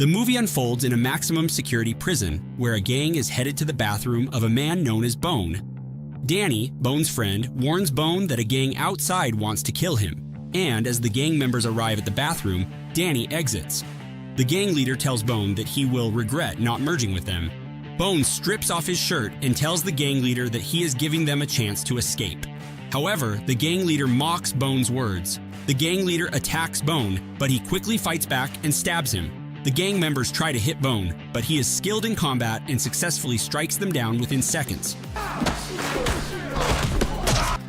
The movie unfolds in a maximum security prison where a gang is headed to the bathroom of a man known as Bone. Danny, Bone's friend, warns Bone that a gang outside wants to kill him, and as the gang members arrive at the bathroom, Danny exits. The gang leader tells Bone that he will regret not merging with them. Bone strips off his shirt and tells the gang leader that he is giving them a chance to escape. However, the gang leader mocks Bone's words. The gang leader attacks Bone, but he quickly fights back and stabs him. The gang members try to hit Bone, but he is skilled in combat and successfully strikes them down within seconds.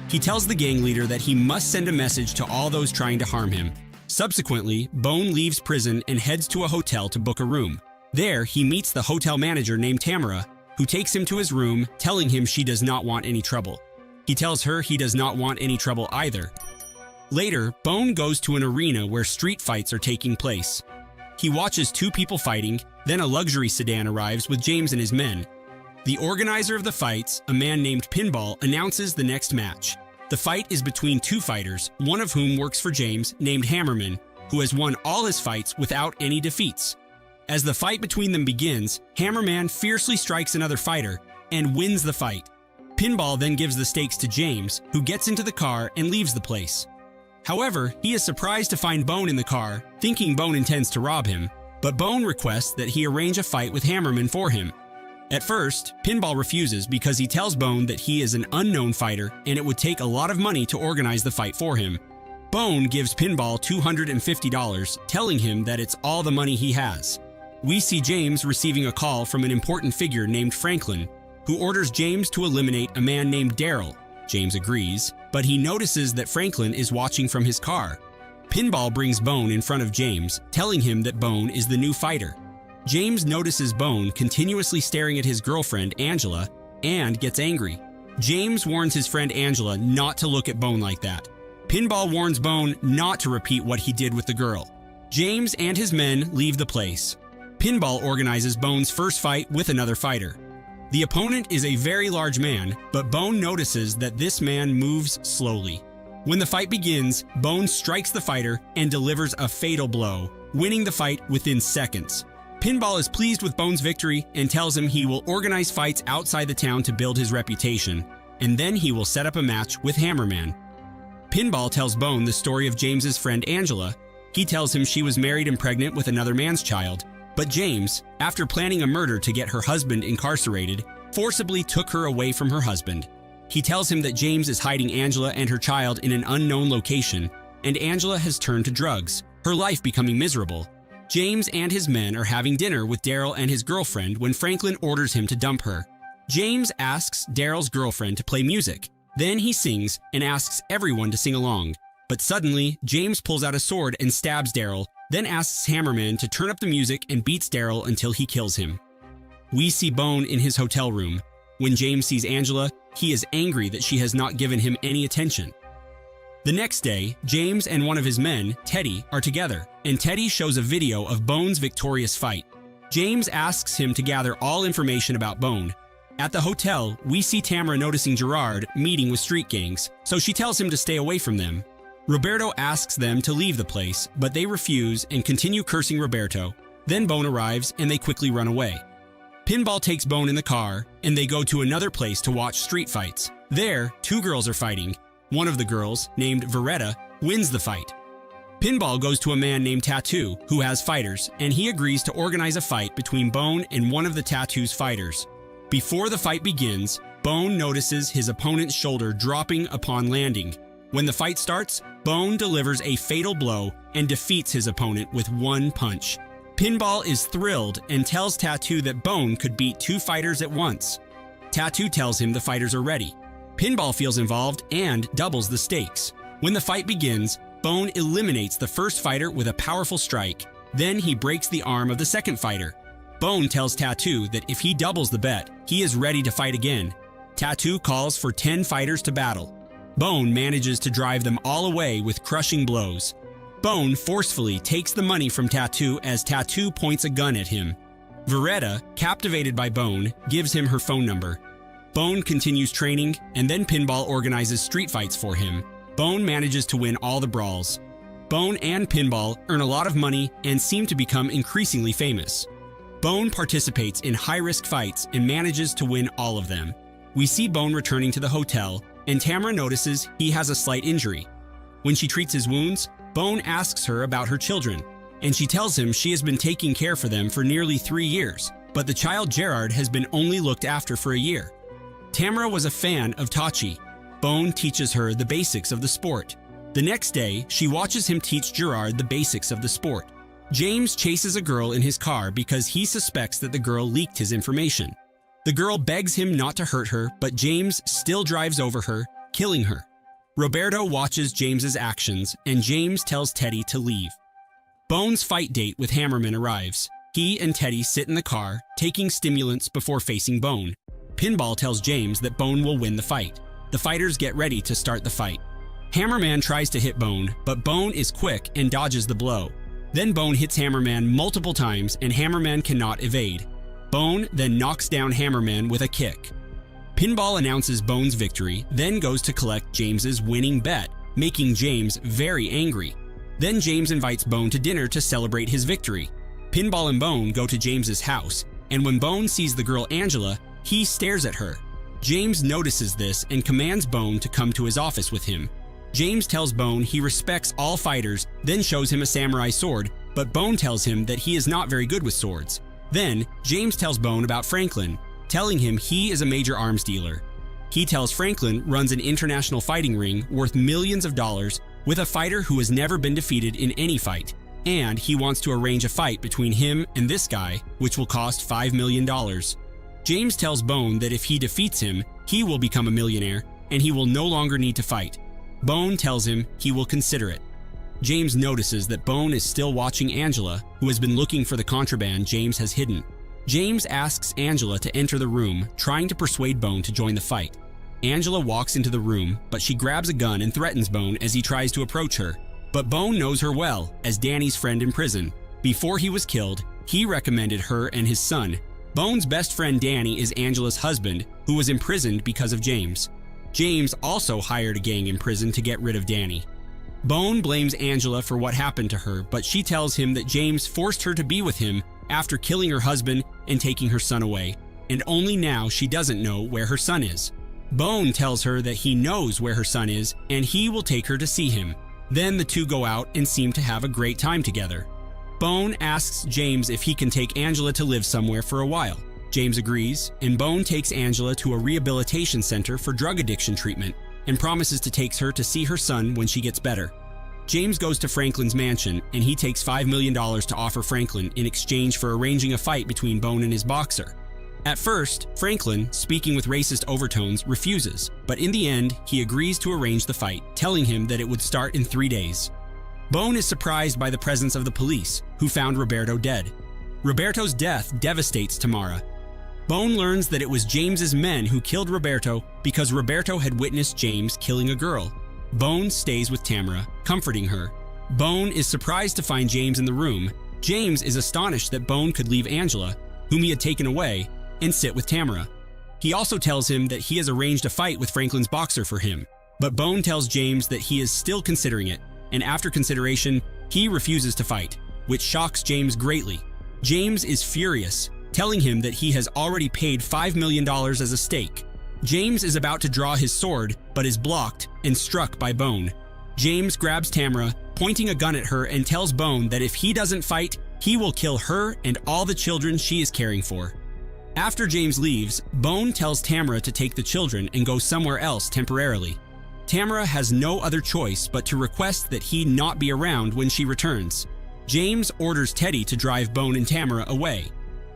He tells the gang leader that he must send a message to all those trying to harm him. Subsequently, Bone leaves prison and heads to a hotel to book a room. There, he meets the hotel manager named Tamara, who takes him to his room, telling him she does not want any trouble. He tells her he does not want any trouble either. Later, Bone goes to an arena where street fights are taking place. He watches two people fighting, then a luxury sedan arrives with James and his men. The organizer of the fights, a man named Pinball, announces the next match. The fight is between two fighters, one of whom works for James, named Hammerman, who has won all his fights without any defeats. As the fight between them begins, Hammerman fiercely strikes another fighter and wins the fight. Pinball then gives the stakes to James, who gets into the car and leaves the place. However, he is surprised to find Bone in the car, thinking Bone intends to rob him, but Bone requests that he arrange a fight with Hammerman for him. At first, Pinball refuses because he tells Bone that he is an unknown fighter and it would take a lot of money to organize the fight for him. Bone gives Pinball $250, telling him that it's all the money he has. We see James receiving a call from an important figure named Franklin, who orders James to eliminate a man named Daryl. James agrees, but he notices that Franklin is watching from his car. Pinball brings Bone in front of James, telling him that Bone is the new fighter. James notices Bone continuously staring at his girlfriend, Angela, and gets angry. James warns his friend Angela not to look at Bone like that. Pinball warns Bone not to repeat what he did with the girl. James and his men leave the place. Pinball organizes Bone's first fight with another fighter. The opponent is a very large man, but Bone notices that this man moves slowly. When the fight begins, Bone strikes the fighter and delivers a fatal blow, winning the fight within seconds. Pinball is pleased with Bone's victory and tells him he will organize fights outside the town to build his reputation, and then he will set up a match with Hammerman. Pinball tells Bone the story of James's friend Angela. He tells him she was married and pregnant with another man's child, but James, after planning a murder to get her husband incarcerated, forcibly took her away from her husband. He tells him that James is hiding Angela and her child in an unknown location, and Angela has turned to drugs, her life becoming miserable. James and his men are having dinner with Daryl and his girlfriend when Franklin orders him to dump her. James asks Daryl's girlfriend to play music. Then he sings and asks everyone to sing along. But suddenly, James pulls out a sword and stabs Daryl, then asks Hammerman to turn up the music and beats Daryl until he kills him. We see Bone in his hotel room. When James sees Angela, he is angry that she has not given him any attention. The next day, James and one of his men, Teddy, are together, and Teddy shows a video of Bone's victorious fight. James asks him to gather all information about Bone. At the hotel, we see Tamara noticing Gerard meeting with street gangs, so she tells him to stay away from them. Roberto asks them to leave the place, but they refuse and continue cursing Roberto. Then Bone arrives and they quickly run away. Pinball takes Bone in the car, and they go to another place to watch street fights. There, two girls are fighting. One of the girls, named Veretta, wins the fight. Pinball goes to a man named Tattoo, who has fighters, and he agrees to organize a fight between Bone and one of the Tattoo's fighters. Before the fight begins, Bone notices his opponent's shoulder dropping upon landing. When the fight starts, Bone delivers a fatal blow and defeats his opponent with one punch. Pinball is thrilled and tells Tattoo that Bone could beat two fighters at once. Tattoo tells him the fighters are ready. Pinball feels involved and doubles the stakes. When the fight begins, Bone eliminates the first fighter with a powerful strike. Then he breaks the arm of the second fighter. Bone tells Tattoo that if he doubles the bet, he is ready to fight again. Tattoo calls for 10 fighters to battle. Bone manages to drive them all away with crushing blows. Bone forcefully takes the money from Tattoo as Tattoo points a gun at him. Veretta, captivated by Bone, gives him her phone number. Bone continues training, and then Pinball organizes street fights for him. Bone manages to win all the brawls. Bone and Pinball earn a lot of money and seem to become increasingly famous. Bone participates in high-risk fights and manages to win all of them. We see Bone returning to the hotel, and Tamara notices he has a slight injury. When she treats his wounds, Bone asks her about her children, and she tells him she has been taking care for them for nearly 3 years, but the child Gerard has been only looked after for a year. Tamara was a fan of Tachi. Bone teaches her the basics of the sport. The next day, she watches him teach Gerard the basics of the sport. James chases a girl in his car because he suspects that the girl leaked his information. The girl begs him not to hurt her, but James still drives over her, killing her. Roberto watches James's actions, and James tells Teddy to leave. Bone's fight date with Hammerman arrives. He and Teddy sit in the car, taking stimulants before facing Bone. Pinball tells James that Bone will win the fight. The fighters get ready to start the fight. Hammerman tries to hit Bone, but Bone is quick and dodges the blow. Then Bone hits Hammerman multiple times, and Hammerman cannot evade. Bone then knocks down Hammerman with a kick. Pinball announces Bone's victory, then goes to collect James's winning bet, making James very angry. Then James invites Bone to dinner to celebrate his victory. Pinball and Bone go to James's house, and when Bone sees the girl Angela, he stares at her. James notices this and commands Bone to come to his office with him. James tells Bone he respects all fighters, then shows him a samurai sword, but Bone tells him that he is not very good with swords. Then, James tells Bone about Franklin, telling him he is a major arms dealer. He tells Franklin runs an international fighting ring worth millions of dollars with a fighter who has never been defeated in any fight, and he wants to arrange a fight between him and this guy, which will cost $5 million. James tells Bone that if he defeats him, he will become a millionaire, and he will no longer need to fight. Bone tells him he will consider it. James notices that Bone is still watching Angela, who has been looking for the contraband James has hidden. James asks Angela to enter the room, trying to persuade Bone to join the fight. Angela walks into the room, but she grabs a gun and threatens Bone as he tries to approach her. But Bone knows her well, as Danny's friend in prison. Before he was killed, he recommended her and his son. Bone's best friend Danny is Angela's husband, who was imprisoned because of James. James also hired a gang in prison to get rid of Danny. Bone blames Angela for what happened to her, but she tells him that James forced her to be with him after killing her husband and taking her son away, and only now she doesn't know where her son is. Bone tells her that he knows where her son is and he will take her to see him. Then the two go out and seem to have a great time together. Bone asks James if he can take Angela to live somewhere for a while. James agrees, and Bone takes Angela to a rehabilitation center for drug addiction treatment and promises to take her to see her son when she gets better. James goes to Franklin's mansion, and he takes $5 million to offer Franklin in exchange for arranging a fight between Bone and his boxer. At first, Franklin, speaking with racist overtones, refuses, but in the end, he agrees to arrange the fight, telling him that it would start in 3 days. Bone is surprised by the presence of the police, who found Roberto dead. Roberto's death devastates Tamara. Bone learns that it was James's men who killed Roberto because Roberto had witnessed James killing a girl. Bone stays with Tamara, comforting her. Bone is surprised to find James in the room. James is astonished that Bone could leave Angela, whom he had taken away, and sit with Tamara. He also tells him that he has arranged a fight with Franklin's boxer for him, but Bone tells James that he is still considering it, and after consideration, he refuses to fight, which shocks James greatly. James is furious, telling him that he has already paid $5 million as a stake. James is about to draw his sword, but is blocked and struck by Bone. James grabs Tamara, pointing a gun at her, and tells Bone that if he doesn't fight, he will kill her and all the children she is caring for. After James leaves, Bone tells Tamara to take the children and go somewhere else temporarily. Tamara has no other choice but to request that he not be around when she returns. James orders Teddy to drive Bone and Tamara away.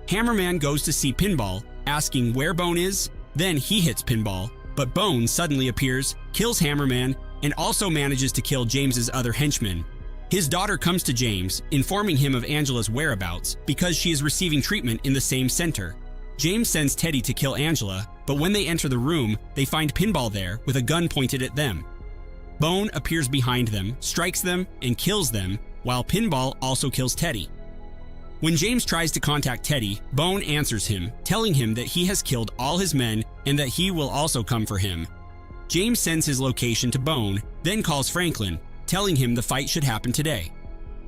Hammerman goes to see Pinball, asking where Bone is. Then he hits Pinball, but Bone suddenly appears, kills Hammerman, and also manages to kill James's other henchmen. His daughter comes to James, informing him of Angela's whereabouts because she is receiving treatment in the same center. James sends Teddy to kill Angela, but when they enter the room, they find Pinball there with a gun pointed at them. Bone appears behind them, strikes them, and kills them, while Pinball also kills Teddy. When James tries to contact Teddy, Bone answers him, telling him that he has killed all his men and that he will also come for him. James sends his location to Bone, then calls Franklin, telling him the fight should happen today.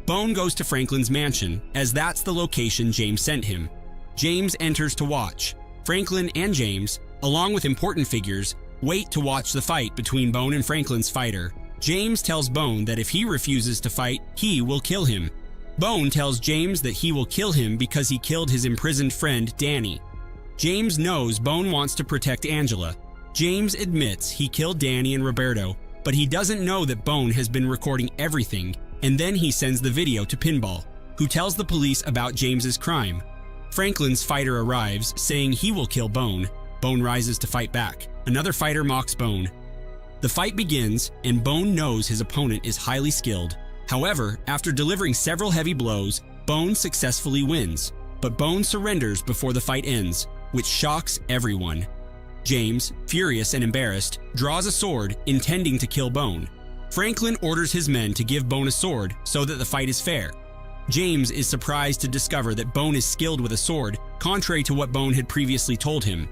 Bone goes to Franklin's mansion, as that's the location James sent him. James enters to watch. Franklin and James, along with important figures, wait to watch the fight between Bone and Franklin's fighter. James tells Bone that if he refuses to fight, he will kill him. Bone tells James that he will kill him because he killed his imprisoned friend, Danny. James knows Bone wants to protect Angela. James admits he killed Danny and Roberto, but he doesn't know that Bone has been recording everything, and then he sends the video to Pinball, who tells the police about James's crime. Franklin's fighter arrives, saying he will kill Bone. Bone rises to fight back. Another fighter mocks Bone. The fight begins, and Bone knows his opponent is highly skilled. However, after delivering several heavy blows, Bone successfully wins. But Bone surrenders before the fight ends, which shocks everyone. James, furious and embarrassed, draws a sword, intending to kill Bone. Franklin orders his men to give Bone a sword so that the fight is fair. James is surprised to discover that Bone is skilled with a sword, contrary to what Bone had previously told him.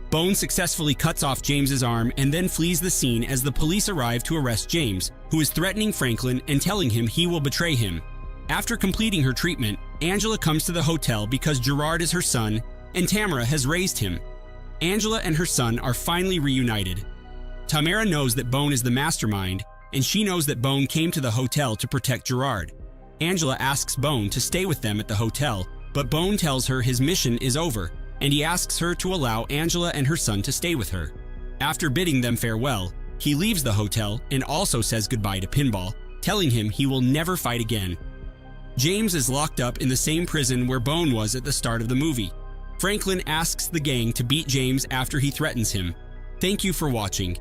Bone successfully cuts off James's arm and then flees the scene as the police arrive to arrest James, who is threatening Franklin and telling him he will betray him. After completing her treatment, Angela comes to the hotel because Gerard is her son and Tamara has raised him. Angela and her son are finally reunited. Tamara knows that Bone is the mastermind, and she knows that Bone came to the hotel to protect Gerard. Angela asks Bone to stay with them at the hotel, but Bone tells her his mission is over, and he asks her to allow Angela and her son to stay with her. After bidding them farewell, he leaves the hotel and also says goodbye to Pinball, telling him he will never fight again. James is locked up in the same prison where Bone was at the start of the movie. Franklin asks the gang to beat James after he threatens him. Thank you for watching.